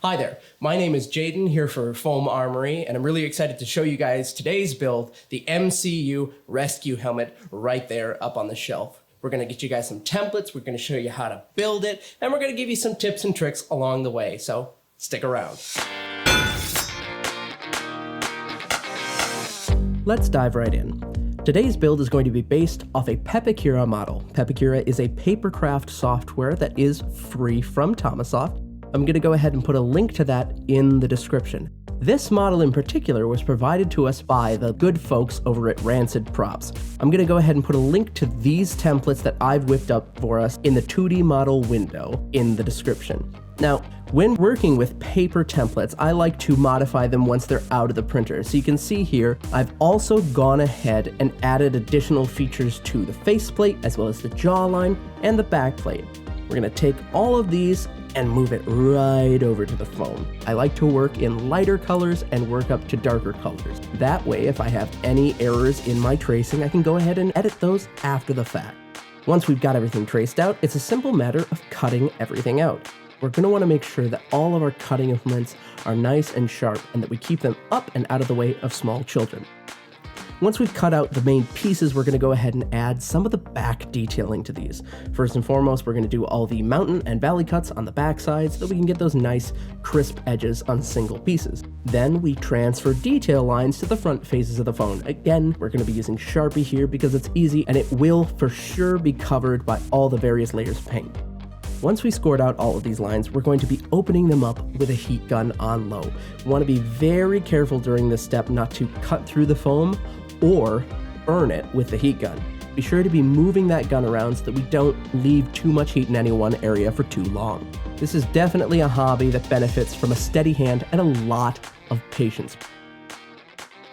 Hi there, my name is Jaden here for Foam Armory, and I'm really excited to show you guys today's build, the MCU rescue helmet right there up on the shelf. We're going to get you guys some templates, we're going to show you how to build it, and we're going to give you some tips and tricks along the way, so stick around. Let's dive right in. Today's build is going to be based off a Pepakura model. Pepakura is a papercraft software that is free from Tomasoft. I'm going to go ahead and put a link to that in the description. This model in particular was provided to us by the good folks over at Rancid Props. I'm going to go ahead and put a link to these templates that I've whipped up for us in the 2D model window in the description. Now, when working with paper templates, I like to modify them once they're out of the printer. So you can see here, I've also gone ahead and added additional features to the faceplate, as well as the jawline and the backplate. We're going to take all of these and move it right over to the foam. I like to work in lighter colors and work up to darker colors. That way, if I have any errors in my tracing, I can go ahead and edit those after the fact. Once we've got everything traced out, it's a simple matter of cutting everything out. We're going to want to make sure that all of our cutting implements are nice and sharp and that we keep them up and out of the way of small children. Once we've cut out the main pieces, we're going to go ahead and add some of the back detailing to these. First and foremost, we're going to do all the mountain and valley cuts on the back side so that we can get those nice crisp edges on single pieces. Then we transfer detail lines to the front faces of the phone. Again, we're going to be using Sharpie here because it's easy and it will for sure be covered by all the various layers of paint. Once we scored out all of these lines, we're going to be opening them up with a heat gun on low. We want to be very careful during this step not to cut through the foam or burn it with the heat gun. Be sure to be moving that gun around so that we don't leave too much heat in any one area for too long. This is definitely a hobby that benefits from a steady hand and a lot of patience.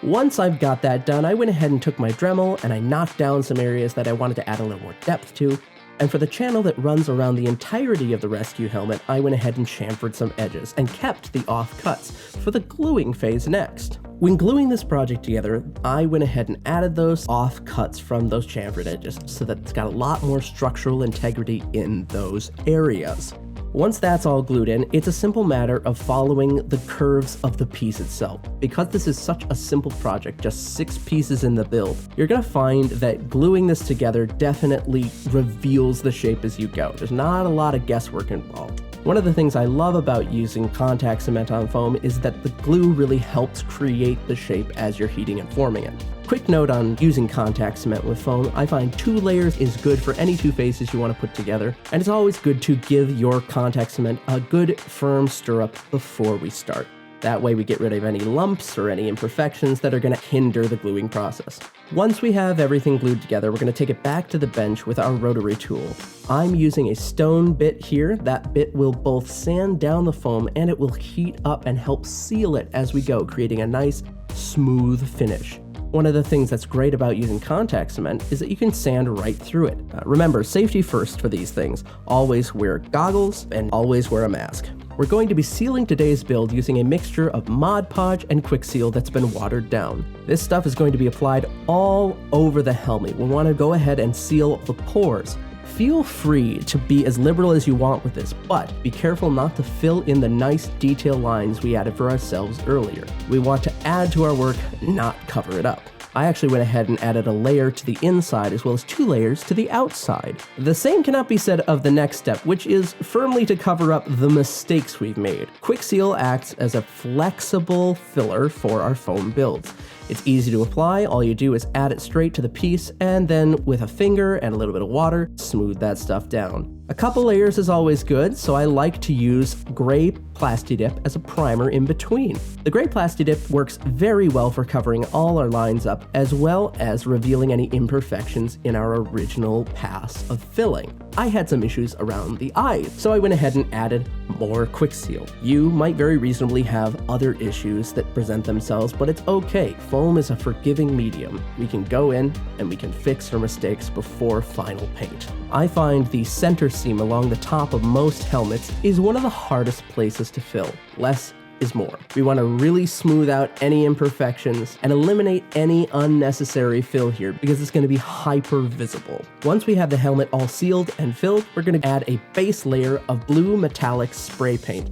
Once I've got that done, I went ahead and took my Dremel and I knocked down some areas that I wanted to add a little more depth to. And for the channel that runs around the entirety of the rescue helmet, I went ahead and chamfered some edges and kept the off cuts for the gluing phase next. When gluing this project together, I went ahead and added those off cuts from those chamfered edges so that it's got a lot more structural integrity in those areas. Once that's all glued in, it's a simple matter of following the curves of the piece itself. Because this is such a simple project, just 6 pieces in the build, you're gonna find that gluing this together definitely reveals the shape as you go. There's not a lot of guesswork involved. One of the things I love about using contact cement on foam is that the glue really helps create the shape as you're heating and forming it. Quick note on using contact cement with foam, I find 2 layers is good for any 2 faces you want to put together, and it's always good to give your contact cement a good firm stir-up before we start. That way we get rid of any lumps or any imperfections that are going to hinder the gluing process. Once we have everything glued together, we're going to take it back to the bench with our rotary tool. I'm using a stone bit here. That bit will both sand down the foam and it will heat up and help seal it as we go, creating a nice, smooth finish. One of the things that's great about using contact cement is that you can sand right through it. Remember, safety first for these things. Always wear goggles and always wear a mask. We're going to be sealing today's build using a mixture of Mod Podge and Quick Seal that's been watered down. This stuff is going to be applied all over the helmet. We'll want to go ahead and seal the pores. Feel free to be as liberal as you want with this, but be careful not to fill in the nice detail lines we added for ourselves earlier. We want to add to our work, not cover it up. I actually went ahead and added a layer to the inside as well as 2 layers to the outside. The same cannot be said of the next step, which is firmly to cover up the mistakes we've made. Quick Seal acts as a flexible filler for our foam builds. It's easy to apply, all you do is add it straight to the piece and then with a finger and a little bit of water, smooth that stuff down. A couple layers is always good, so I like to use gray Plasti-Dip as a primer in between. The gray Plasti-Dip works very well for covering all our lines up, as well as revealing any imperfections in our original pass of filling. I had some issues around the eyes, so I went ahead and added more Quick Seal. You might very reasonably have other issues that present themselves, but it's okay. Foam is a forgiving medium. We can go in and we can fix our mistakes before final paint. I find the center seam along the top of most helmets is one of the hardest places to fill. Less is more. We want to really smooth out any imperfections and eliminate any unnecessary fill here because it's going to be hyper visible. Once we have the helmet all sealed and filled, we're going to add a base layer of blue metallic spray paint.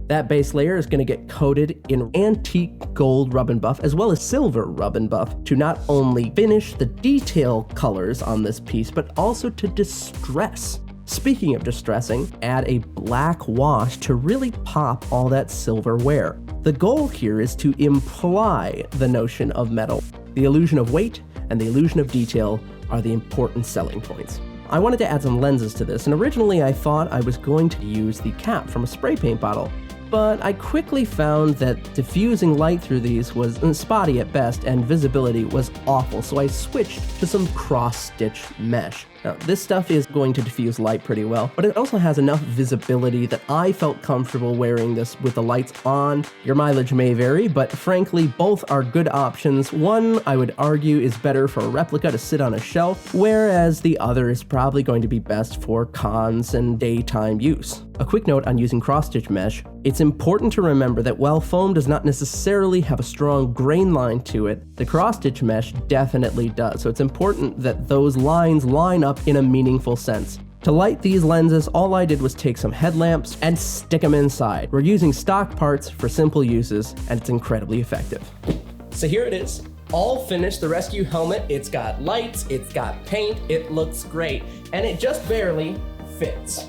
That base layer is going to get coated in antique gold rub and buff as well as silver rub and buff to not only finish the detail colors on this piece, but also to distress. Speaking of distressing, add a black wash to really pop all that silver wear. The goal here is to imply the notion of metal. The illusion of weight and the illusion of detail are the important selling points. I wanted to add some lenses to this, and originally I thought I was going to use the cap from a spray paint bottle, but I quickly found that diffusing light through these was spotty at best and visibility was awful, so I switched to some cross-stitch mesh. Now, this stuff is going to diffuse light pretty well, but it also has enough visibility that I felt comfortable wearing this with the lights on. Your mileage may vary, but frankly, both are good options. One, I would argue, is better for a replica to sit on a shelf, whereas the other is probably going to be best for cons and daytime use. A quick note on using cross-stitch mesh. It's important to remember that while foam does not necessarily have a strong grain line to it, the cross-stitch mesh definitely does. So it's important that those lines line up in a meaningful sense. To light these lenses, all I did was take some headlamps and stick them inside. We're using stock parts for simple uses, and it's incredibly effective. So here it is, all finished, the rescue helmet. It's got lights, it's got paint, it looks great, and it just barely fits.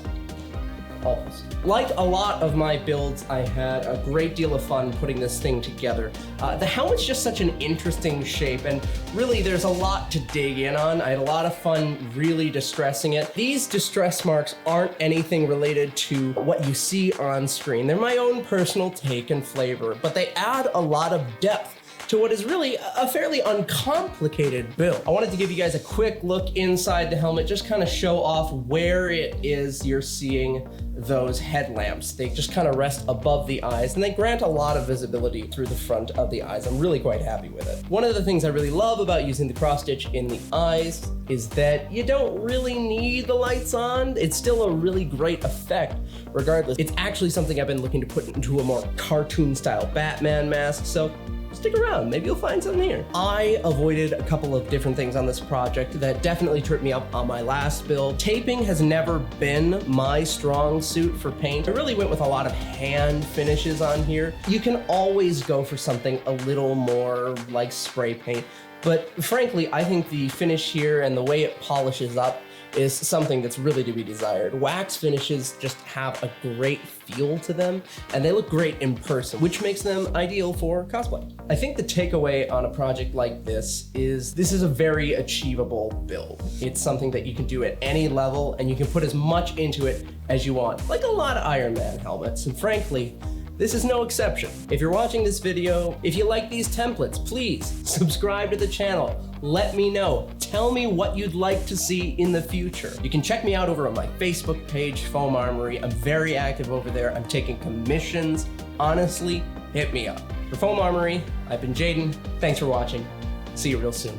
Almost. Like a lot of my builds, I had a great deal of fun putting this thing together. The helmet's just such an interesting shape, and really there's a lot to dig in on. I had a lot of fun really distressing it. These distress marks aren't anything related to what you see on screen. They're my own personal take and flavor, but they add a lot of depth to what is really a fairly uncomplicated build. I wanted to give you guys a quick look inside the helmet, just kind of show off where it is you're seeing those headlamps. They just kind of rest above the eyes, and they grant a lot of visibility through the front of the eyes. I'm really quite happy with it. One of the things I really love about using the cross stitch in the eyes is that you don't really need the lights on. It's still a really great effect regardless. It's actually something I've been looking to put into a more cartoon style Batman mask, so stick around, maybe you'll find something here. I avoided a couple of different things on this project that definitely tripped me up on my last build. Taping has never been my strong suit for paint. I really went with a lot of hand finishes on here. You can always go for something a little more like spray paint, but frankly, I think the finish here and the way it polishes up is something that's really to be desired. Wax finishes just have a great feel to them, and they look great in person, which makes them ideal for cosplay. I think the takeaway on a project like this is a very achievable build. It's something that you can do at any level, and you can put as much into it as you want, like a lot of Iron Man helmets, and frankly, this is no exception. If you're watching this video, if you like these templates, please subscribe to the channel. Let me know. Tell me what you'd like to see in the future. You can check me out over on my Facebook page, Foam Armory. I'm very active over there. I'm taking commissions. Honestly, hit me up. For Foam Armory, I've been Jaden. Thanks for watching. See you real soon.